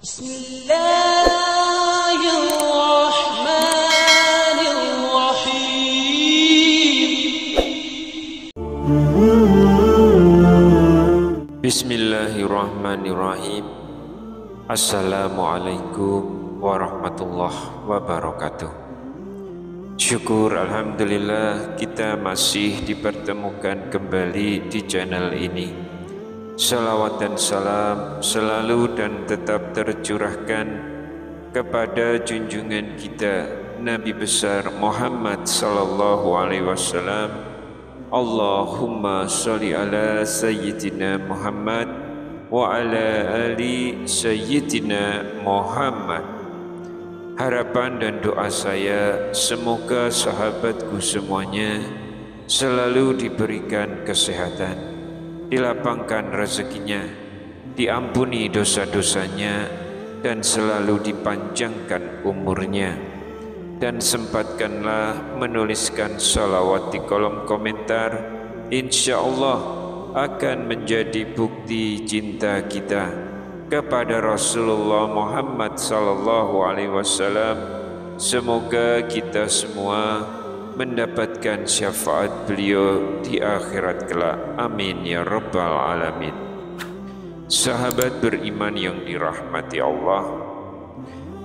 Bismillahirrahmanirrahim. Assalamualaikum warahmatullahi wabarakatuh. Syukur alhamdulillah kita masih dipertemukan kembali di channel ini. Salawat dan salam selalu dan tetap tercurahkan kepada junjungan kita Nabi besar Muhammad sallallahu alaihi wasallam. Allahumma sholli ala sayyidina Muhammad wa ala ali sayyidina Muhammad. Harapan dan doa saya semoga sahabatku semuanya selalu diberikan kesehatan, dilapangkan rezekinya, diampuni dosa-dosanya, dan selalu dipanjangkan umurnya. Dan sempatkanlah menuliskan salawat di kolom komentar. Insya Allah akan menjadi bukti cinta kita kepada Rasulullah Muhammad sallallahu alaihi wasallam. Semoga kita semua mendapatkan syafaat beliau di akhirat kelak. Amin ya rabbal alamin. Sahabat beriman yang dirahmati Allah,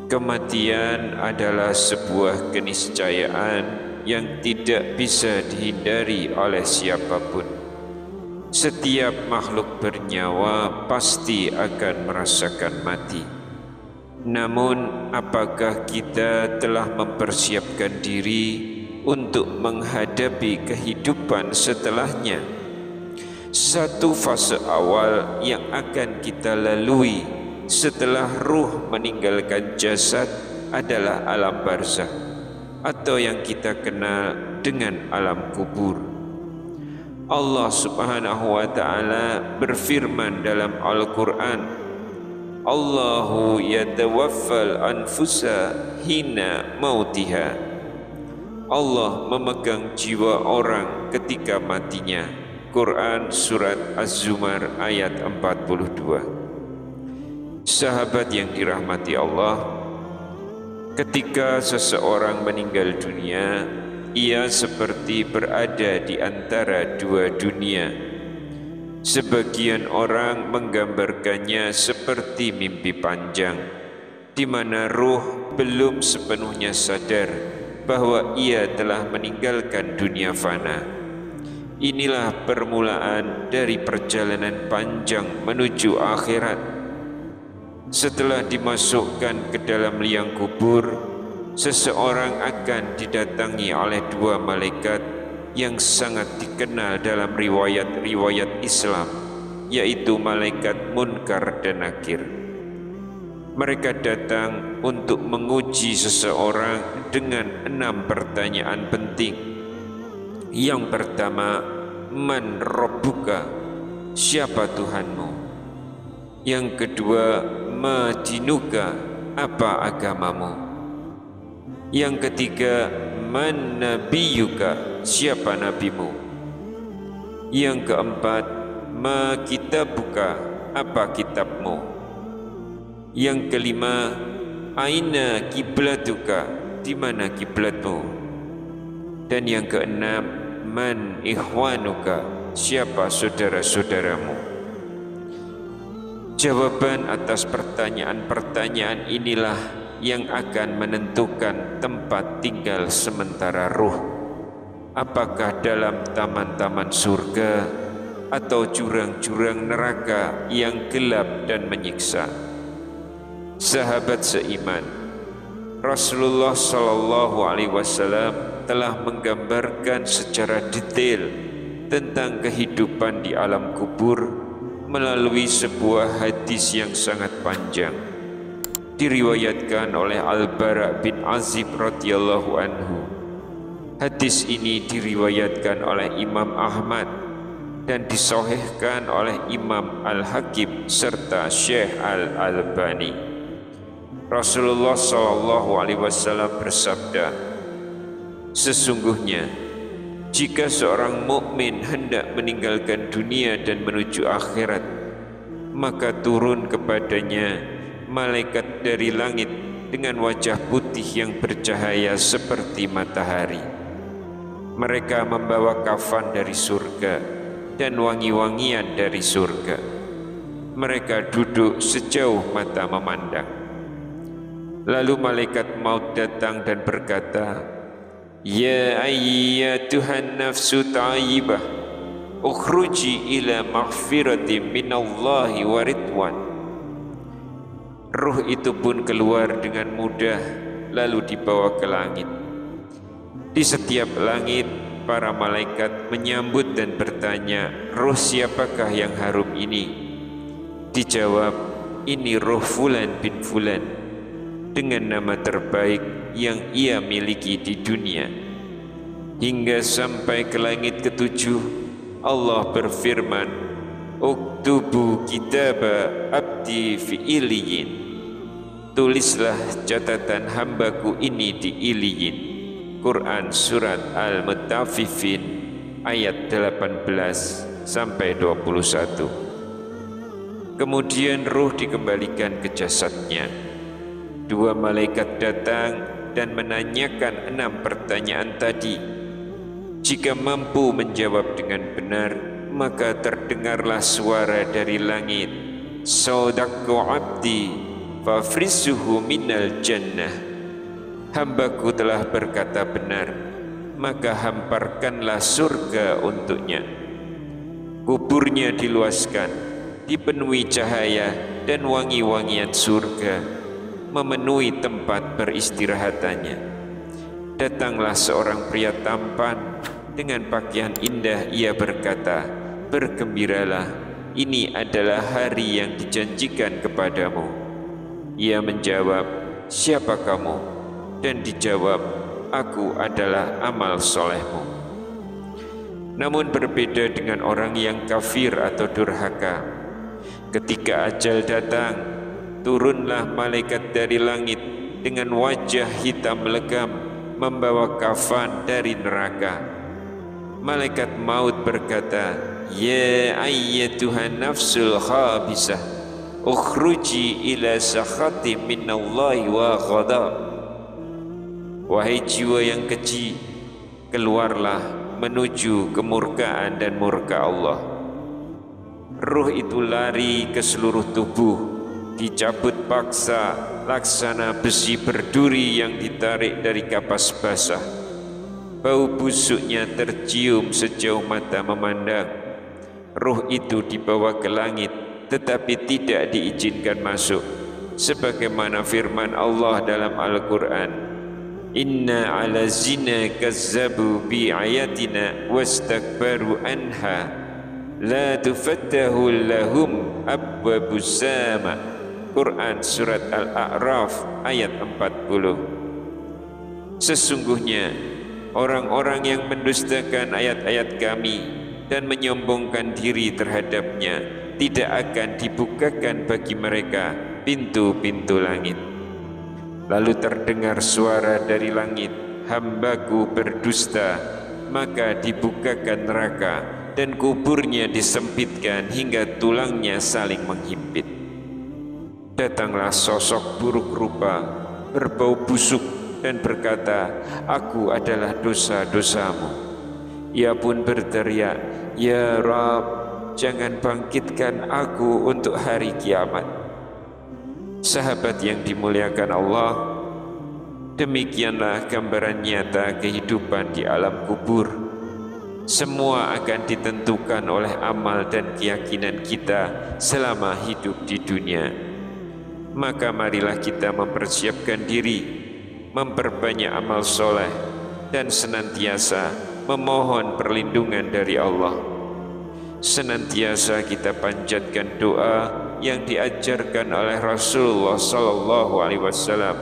kematian adalah sebuah keniscayaan yang tidak bisa dihindari oleh siapapun. Setiap makhluk bernyawa pasti akan merasakan mati. Namun, apakah kita telah mempersiapkan diri untuk menghadapi kehidupan setelahnya? Satu fase awal yang akan kita lalui setelah ruh meninggalkan jasad adalah alam barzakh, atau yang kita kenal dengan alam kubur. Allah Subhanahu wa ta'ala berfirman dalam Al-Quran, Allahu yatawaffal anfusa hina mautiha. Allah memegang jiwa orang ketika matinya. Quran surat Az-Zumar ayat 42. Sahabat yang dirahmati Allah, ketika seseorang meninggal dunia, ia seperti berada di antara dua dunia. Sebagian orang menggambarkannya seperti mimpi panjang, di mana ruh belum sepenuhnya sadar bahwa ia telah meninggalkan dunia fana. Inilah permulaan dari perjalanan panjang menuju akhirat. Setelah dimasukkan ke dalam liang kubur, seseorang akan didatangi oleh dua malaikat yang sangat dikenal dalam riwayat-riwayat Islam, yaitu malaikat Munkar dan Nakir. Mereka datang untuk menguji seseorang dengan 6 pertanyaan penting. Yang pertama, Man Rabbuka? Siapa Tuhanmu? Yang kedua, Ma dinuka? Apa agamamu? Yang ketiga, Man nabiyuka? Siapa nabimu? Yang keempat, Ma kitabuka? Apa kitabmu? Yang kelima, Aina kiblatuka? Di mana kiblatmu? Dan yang keenam, Man ikhwanuka? Siapa saudara-saudaramu? Jawaban atas pertanyaan-pertanyaan inilah yang akan menentukan tempat tinggal sementara ruh. Apakah dalam taman-taman surga atau jurang-jurang neraka yang gelap dan menyiksa? Sahabat seiman, Rasulullah sallallahu alaihi wasallam telah menggambarkan secara detail tentang kehidupan di alam kubur melalui sebuah hadis yang sangat panjang, diriwayatkan oleh Al-Bara bin Azib radhiyallahu anhu. Hadis ini diriwayatkan oleh Imam Ahmad dan disahihkan oleh Imam Al-Hakim serta Syekh Al-Albani. Rasulullah sallallahu alaihi wasallam bersabda, sesungguhnya jika seorang mukmin hendak meninggalkan dunia dan menuju akhirat, maka turun kepadanya malaikat dari langit dengan wajah putih yang bercahaya seperti matahari. Mereka membawa kafan dari surga dan wangi-wangian dari surga. Mereka duduk sejauh mata memandang. Lalu malaikat maut datang dan berkata, "Ya ayyatuhan nafsu thayyibah, ukhruji ila maghfiratin minallahi wa ridwan." Ruh itu pun keluar dengan mudah, lalu dibawa ke langit. Di setiap langit, para malaikat menyambut dan bertanya, "Ruh siapakah yang harum ini?" Dijawab, "Ini ruh Fulan bin Fulan, dengan nama terbaik yang ia miliki di dunia." Hingga sampai ke langit ketujuh, Allah berfirman, "Uktubu kitaba abdi fi iliyin." Tulislah catatan hambaku ini di iliyin. Quran Surat Al-Mutaffifin ayat 18 sampai 21. Kemudian ruh dikembalikan ke jasadnya. Dua malaikat datang dan menanyakan 6 pertanyaan tadi. Jika mampu menjawab dengan benar, maka terdengarlah suara dari langit, "Sadaqqa abdi fafrisuhu minal jannah." Hambaku telah berkata benar, maka hamparkanlah surga untuknya. Kuburnya diluaskan, dipenuhi cahaya dan wangi-wangian surga, memenuhi tempat beristirahatannya. Datanglah seorang pria tampan dengan pakaian indah. Ia berkata, "Bergembiralah, ini adalah hari yang dijanjikan kepadamu." Ia menjawab, "Siapa kamu?" Dan dijawab, "Aku adalah amal solehmu." Namun berbeda dengan orang yang kafir atau durhaka. Ketika ajal datang, turunlah malaikat dari langit dengan wajah hitam legam, membawa kafan dari neraka. Malaikat maut berkata, "Ya ayyatuhan nafsul khabisah, ukhruji ila sakhati minallahi wa ghadab." Wahai jiwa yang keji, keluarlah menuju kemurkaan dan murka Allah. Ruh itu lari ke seluruh tubuh, dicabut paksa laksana besi berduri yang ditarik dari kapas basah. Bau busuknya tercium sejauh mata memandang. Ruh itu dibawa ke langit, tetapi tidak diizinkan masuk, sebagaimana firman Allah dalam Al-Quran, "Inna ala zina kazzabu bi ayatina wastakbaru anha la tufattahu lahum abwabus sama." Quran Surat Al-A'raf ayat 40. Sesungguhnya orang-orang yang mendustakan ayat-ayat kami dan menyombongkan diri terhadapnya, tidak akan dibukakan bagi mereka pintu-pintu langit. Lalu terdengar suara dari langit, "Hambaku berdusta," maka dibukakan neraka dan kuburnya disempitkan hingga tulangnya saling menghimpit. Datanglah sosok buruk rupa, berbau busuk dan berkata, "Aku adalah dosa-dosamu." Ia pun berteriak, "Ya Rabb, jangan bangkitkan aku untuk hari kiamat." Sahabat yang dimuliakan Allah, demikianlah gambaran nyata kehidupan di alam kubur. Semua akan ditentukan oleh amal dan keyakinan kita selama hidup di dunia. Maka marilah kita mempersiapkan diri, memperbanyak amal soleh, dan senantiasa memohon perlindungan dari Allah. Senantiasa kita panjatkan doa yang diajarkan oleh Rasulullah sallallahu alaihi wasallam.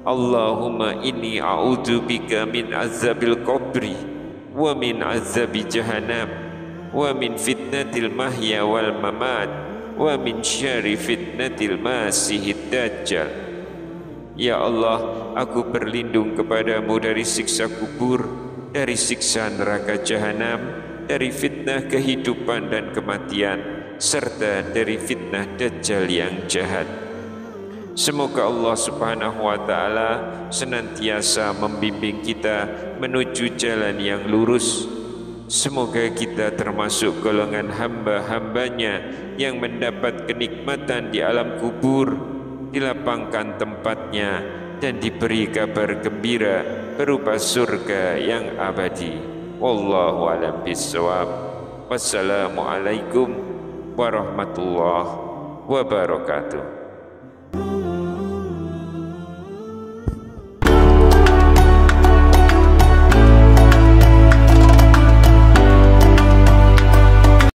"Allahumma inni a'udzubika min azabil qabri wa min azabi jahannam wa min fitnatil mahya wal mamat wa min syarri fitnatil masihid dajjal." Ya Allah, aku berlindung kepadamu dari siksa kubur, dari siksa neraka jahanam, dari fitnah kehidupan dan kematian, serta dari fitnah Dajjal yang jahat. Semoga Allah Subhanahu wa Ta'ala senantiasa membimbing kita menuju jalan yang lurus. Semoga kita termasuk golongan hamba-hambanya yang mendapat kenikmatan di alam kubur, dilapangkan tempatnya dan diberi kabar gembira berupa surga yang abadi. Wallahu a'lam bishawab. Wassalamualaikum warahmatullahi wabarakatuh.